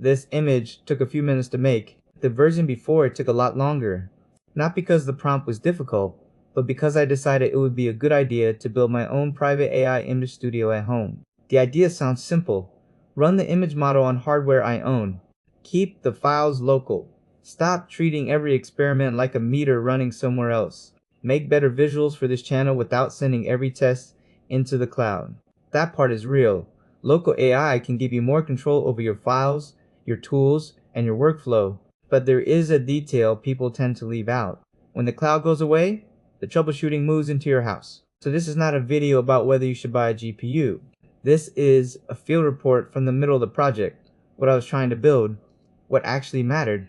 This image took a few minutes to make. The version before it took a lot longer. Not because the prompt was difficult, but because I decided it would be a good idea to build my own private AI image studio at home. The idea sounds simple. Run the image model on hardware I own. Keep the files local. Stop treating every experiment like a meter running somewhere else. Make better visuals for this channel without sending every test into the cloud. That part is real. Local AI can give you more control over your files, your tools, and your workflow. But there is a detail people tend to leave out. When the cloud goes away, the troubleshooting moves into your house. So this is not a video about whether you should buy a GPU. This is a field report from the middle of the project, what I was trying to build, what actually mattered,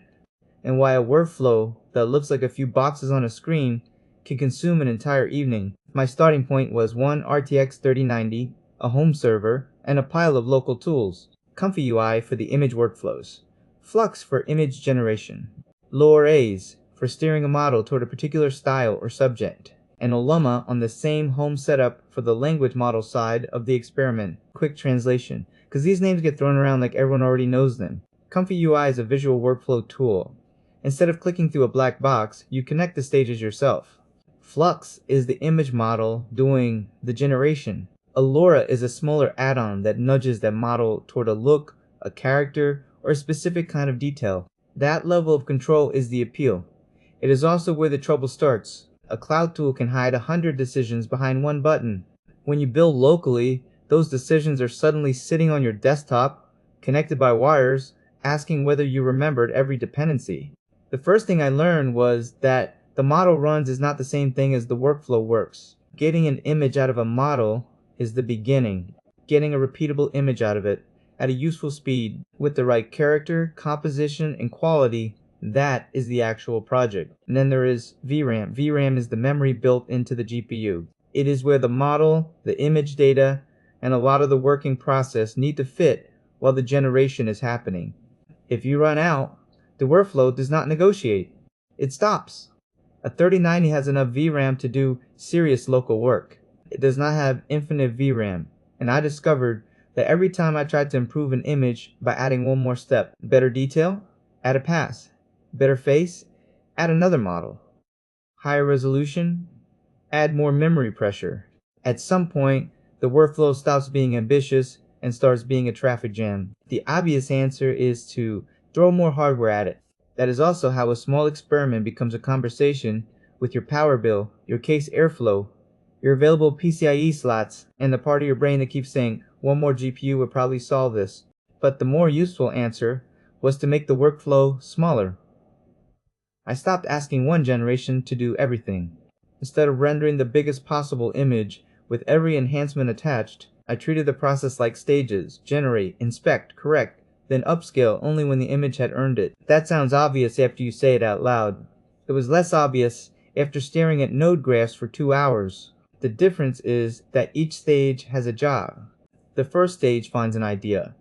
and why a workflow that looks like a few boxes on a screen can consume an entire evening. My starting point was one RTX 3090, a home server, and a pile of local tools. Comfy UI for the image workflows. Flux for image generation. Lower A's for steering a model toward a particular style or subject. And Olema on the same home setup for the language model side of the experiment. Quick translation, because these names get thrown around like everyone already knows them. Comfy UI is a visual workflow tool. Instead of clicking through a black box, you connect the stages yourself. Flux is the image model doing the generation. Allura is a smaller add-on that nudges that model toward a look, a character, or a specific kind of detail. That level of control is the appeal. It is also where the trouble starts. A cloud tool can hide 100 decisions behind one button. When you build locally, those decisions are suddenly sitting on your desktop, connected by wires, asking whether you remembered every dependency. The first thing I learned was that the model runs is not the same thing as the workflow works. Getting an image out of a model is the beginning. Getting a repeatable image out of it at a useful speed with the right character, composition, and quality, that is the actual project. And then there is VRAM. VRAM is the memory built into the GPU. It is where the model, the image data, and a lot of the working process need to fit while the generation is happening. If you run out, the workflow does not negotiate. It stops. A 3090 has enough VRAM to do serious local work. It does not have infinite VRAM, and I discovered that every time I tried to improve an image by adding one more step, better detail, add a pass, better face, add another model, higher resolution, add more memory pressure. At some point, the workflow stops being ambitious and starts being a traffic jam. The obvious answer is to throw more hardware at it. That is also how a small experiment becomes a conversation with your power bill, your case airflow, your available PCIe slots, and the part of your brain that keeps saying, one more GPU would probably solve this. But the more useful answer was to make the workflow smaller. I stopped asking one generation to do everything. Instead of rendering the biggest possible image with every enhancement attached, I treated the process like stages: generate, inspect, correct, then upscale only when the image had earned it. That sounds obvious after you say it out loud. It was less obvious after staring at node graphs for 2 hours. The difference is that each stage has a job. The first stage finds an idea.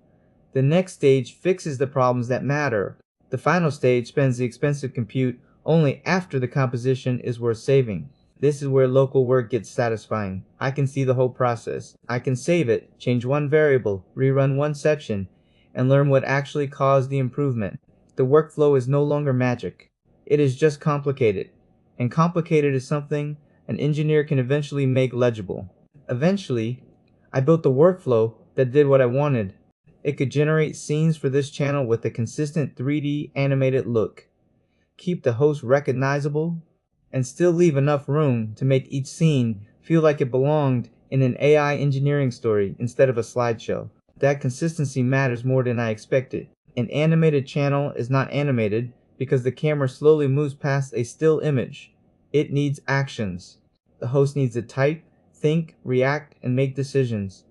The next stage fixes the problems that matter. The final stage spends the expensive compute only after the composition is worth saving. This is where local work gets satisfying. I can see the whole process. I can save it, change one variable, rerun one section, and learn what actually caused the improvement. The workflow is no longer magic. It is just complicated. And complicated is something an engineer can eventually make legible. Eventually, I built the workflow that did what I wanted. It could generate scenes for this channel with a consistent 3D animated look, keep the host recognizable, and still leave enough room to make each scene feel like it belonged in an AI engineering story instead of a slideshow. That consistency matters more than I expected. An animated channel is not animated because the camera slowly moves past a still image. It needs actions. The host needs to type, think, react, and make decisions.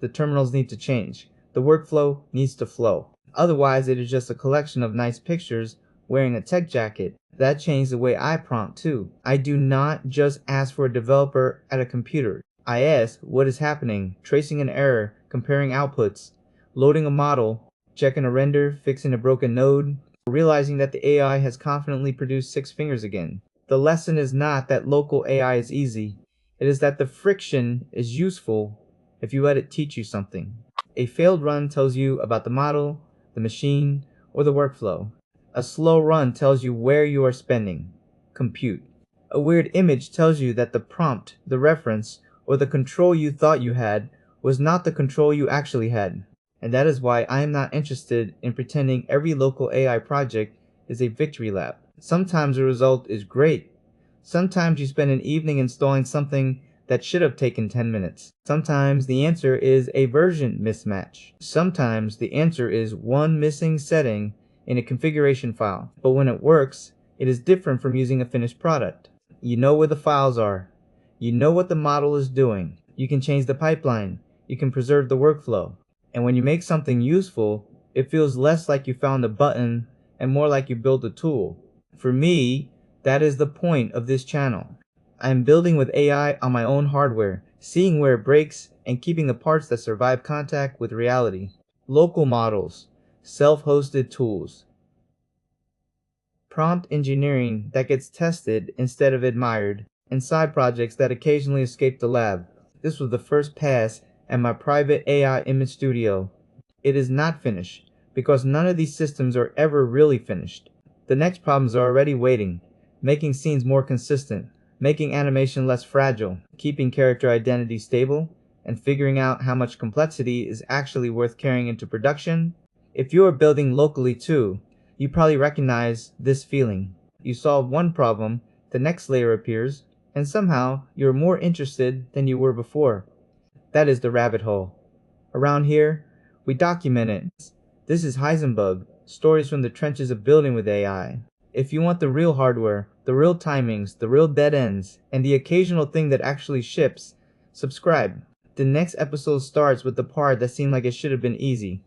The terminals need to change. The workflow needs to flow. Otherwise, it is just a collection of nice pictures wearing a tech jacket. That changed the way I prompt too. I do not just ask for a developer at a computer. I ask what is happening, tracing an error, comparing outputs, loading a model, checking a render, fixing a broken node, realizing that the AI has confidently produced 6 fingers again. The lesson is not that local AI is easy. It is that the friction is useful if you let it teach you something. A failed run tells you about the model, the machine, or the workflow. A slow run tells you where you are spending. Compute. A weird image tells you that the prompt, the reference, or the control you thought you had was not the control you actually had. And that is why I am not interested in pretending every local AI project is a victory lap. Sometimes the result is great. Sometimes you spend an evening installing something that should have taken 10 minutes. Sometimes the answer is a version mismatch. Sometimes the answer is one missing setting in a configuration file. But when it works, it is different from using a finished product. You know where the files are. You know what the model is doing. You can change the pipeline. You can preserve the workflow. And when you make something useful, it feels less like you found a button and more like you built a tool. For me, that is the point of this channel. I am building with AI on my own hardware, seeing where it breaks, and keeping the parts that survive contact with reality. Local models, self-hosted tools. Prompt engineering that gets tested instead of admired, and side projects that occasionally escape the lab. This was the first pass at my private AI image studio. It is not finished, because none of these systems are ever really finished. The next problems are already waiting, making scenes more consistent, making animation less fragile, keeping character identity stable, and figuring out how much complexity is actually worth carrying into production. If you are building locally too, you probably recognize this feeling. You solve one problem, the next layer appears, and somehow you're more interested than you were before. That is the rabbit hole. Around here, we document it. This is Heisenbug, stories from the trenches of building with AI. If you want the real hardware, the real timings, the real dead ends, and the occasional thing that actually ships, subscribe. The next episode starts with the part that seemed like it should have been easy.